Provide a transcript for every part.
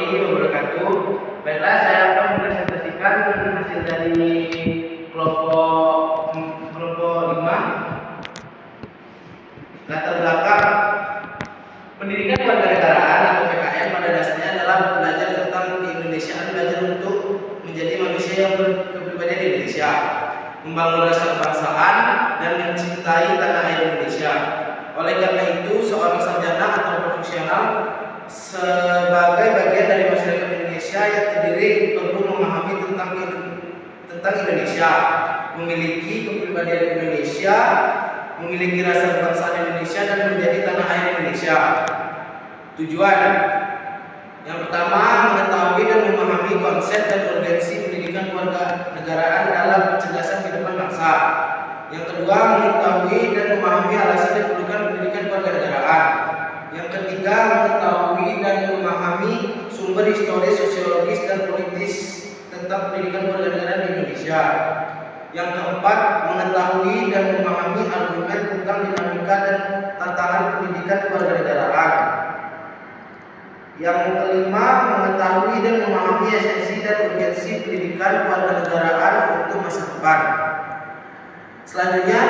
warahmatullahi wabarakatuh. Baiklah, saya akan mempresentasikan hasil dari kelompok 5. Latar belakang pendidikan kewarganegaraan atau PKN pada dasarnya adalah belajar tentang keindonesiaan, belajar untuk menjadi manusia yang berkepribadian di Indonesia, membangun rasa kebangsaan dan mencintai tanah air Indonesia. Oleh karena itu, seorang sarjana atau profesional sebagai bagian dari masyarakat Indonesia yang terdiri perlu memahami tentang Indonesia, memiliki kepribadian Indonesia, memiliki rasa kebangsaan Indonesia dan menjadi tanah air Indonesia. Tujuan yang pertama, mengetahui dan memahami konsep dan urgensi pendidikan kewarganegaraan dalam pencerdasan kehidupan bangsa. Yang kedua, mengetahui dan memahami alasan diperlukan pendidikan kewarganegaraan. Yang ketiga, mengetahui dan memahami sumber historis, sosiologis, dan politis tentang pendidikan kewarganegaraan di Indonesia. Yang keempat, mengetahui dan memahami argumen tentang dinamika dan tantangan pendidikan kewarganegaraan. Yang kelima, mengetahui dan memahami esensi dan urgensi pendidikan kewarganegaraan untuk masa depan. Selanjutnya,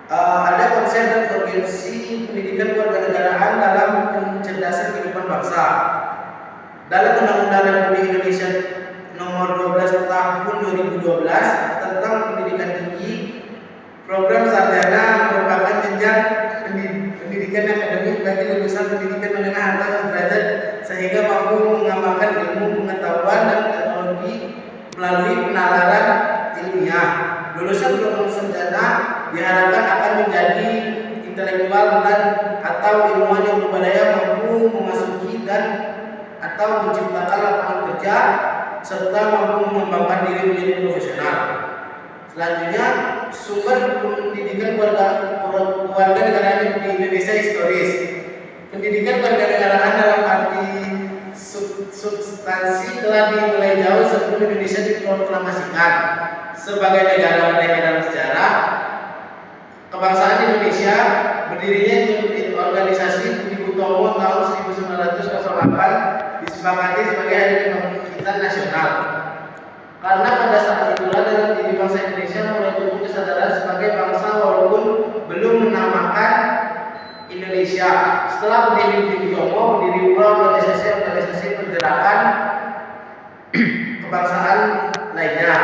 ada konsep dan urgensi pendidikan kewarganegaraan dalam pencerdasan kehidupan bangsa. Dalam Undang-Undang Republik Indonesia Nomor 12 Tahun 2012 tentang Pendidikan Tinggi, program sarjana merupakan jenjang pendidikan akademik bagi lulusan pendidikan menengah atas sederajat sehingga mampu mengamalkan ilmu, pengetahuan, dan teknologi melalui penalaran ilmiah. Lulusan program sarjana diharapkan akan menjadi intelektual dan atau ilmuwan yang berbudaya, mampu memasuki dan atau menciptakan lapangan kerja serta mampu mengembangkan diri menjadi profesional. Selanjutnya, sumber pendidikan kewarganegaraan di Indonesia historis. Pendidikan kewarganegaraan dalam arti substansi telah dimulai jauh sebelum Indonesia diproklamasikan sebagai negara merdeka dalam sejarah. Kebangsaan Indonesia berdirinya di organisasi Budi Utomo tahun 1908 disepakati sebagai hari kebangkitan nasional. Karena pada saat itulah dalam diri bangsa Indonesia mulai tumbuh kesadaran sebagai bangsa walaupun belum menamakan Indonesia. Setelah berdiri Budi Utomo, berdiri pula organisasi pergerakan kebangsaan lainnya.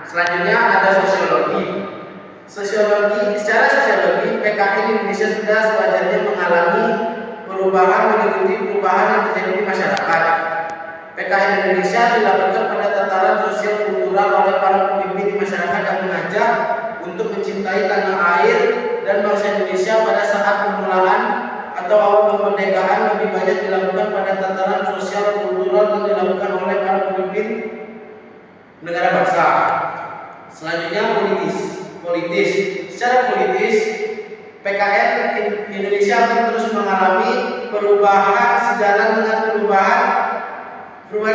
Selanjutnya ada sosiologi. Secara sosiologi, PKN Indonesia sudah sewajarnya mengalami perubahan mengikuti perubahan yang terjadi di masyarakat. PKN Indonesia dilakukan pada tataran sosial kultural oleh para pemimpin di masyarakat yang mengajak untuk mencintai tanah air dan bangsa Indonesia. Pada saat permulaan atau awal kemerdekaan lebih banyak dilakukan pada tataran sosial kultural dan dilakukan oleh para pemimpin negara bangsa. Selanjutnya politis. Secara politis, PKN Indonesia akan terus mengalami perubahan sejalan dengan perubahan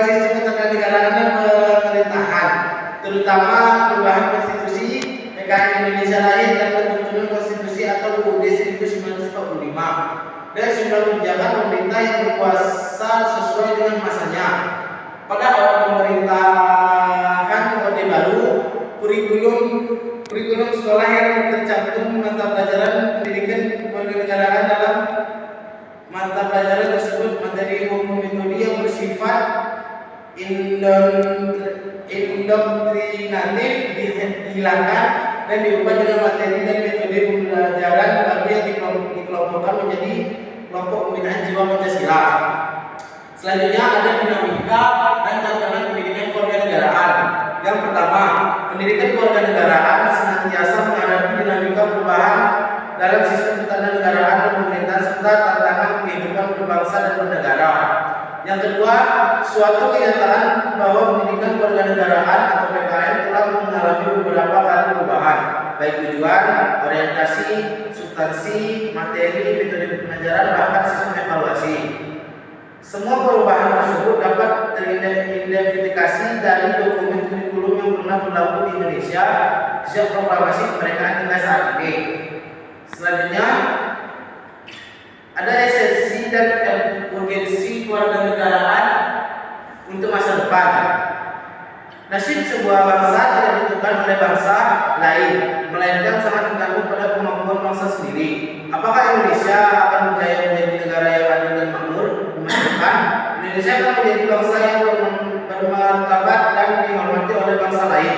sistem ketatanegaraan dan pemerintahan, terutama perubahan konstitusi. PKN Indonesia lahir dan tertulis konstitusi atau UUD 1945 dan sejumlah kebijakan pemerintah yang berkuasa sesuai dengan masanya. Pada awal pemerintahan Orde Baru, kurikulum sekolah yang tercantum mata pelajaran pendidikan kewarganegaraan dalam mata pelajaran tersebut materi umum metode yang bersifat indoktrinatif dihilangkan dan diubah dengan materi dan metode pembelajaran baru yang dikelompokkan menjadi kelompok pembinaan jiwa Pancasila. Selanjutnya ada dinamika dan tantangan pendidikan kewarganegaraan. Yang pertama, pendidikan kewarganegaraan senantiasa menghadapi dinamika perubahan dalam sistem ketatanegaraan dan pemerintahan serta tantangan kehidupan berbangsa dan bernegara. Yang kedua, suatu kenyataan bahwa pendidikan kewarganegaraan atau PKN telah mengalami beberapa kali perubahan, baik tujuan, orientasi, substansi, materi, metode pembelajaran, bahkan sistem evaluasi. Semua perubahan tersebut dapat teridentifikasi dari dokumen kurikulum yang pernah berlaku di Indonesia sejak proklamasi kemerdekaan hingga saat ini. Selanjutnya, ada esensi dan urgensi kewarganegaraan depan. Nasib sebuah bangsa tidak ditentukan oleh bangsa lain, melainkan sangat tergantung pada kemampuan bangsa sendiri. Apakah Indonesia akan berjaya menjadi negara yang adil dan makmur di masa depan? Indonesia akan menjadi bangsa yang bermartabat dan dihormati oleh bangsa lain.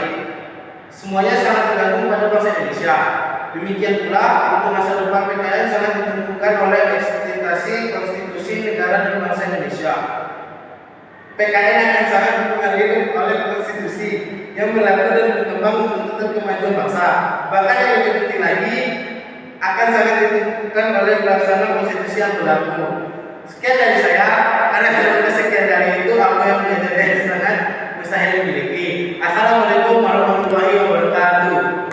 Semuanya sangat tergantung pada bangsa Indonesia. Demikian pula untuk masa depan PKN sangat ditentukan oleh ekspektasi konstitusi negara dan bangsa Indonesia. PKN akan sangat dipengaruhi oleh konstitusi yang berlaku dan berkembang untuk kemajuan bangsa. Bahkan yang lebih penting lagi akan sangat ditentukan oleh pelaksanaan konstitusi yang berlaku. Sekian dari saya. Karena kalau sekian dari itu apa yang menjadi sangat mustahil dimiliki. Assalamualaikum warahmatullahi wabarakatuh.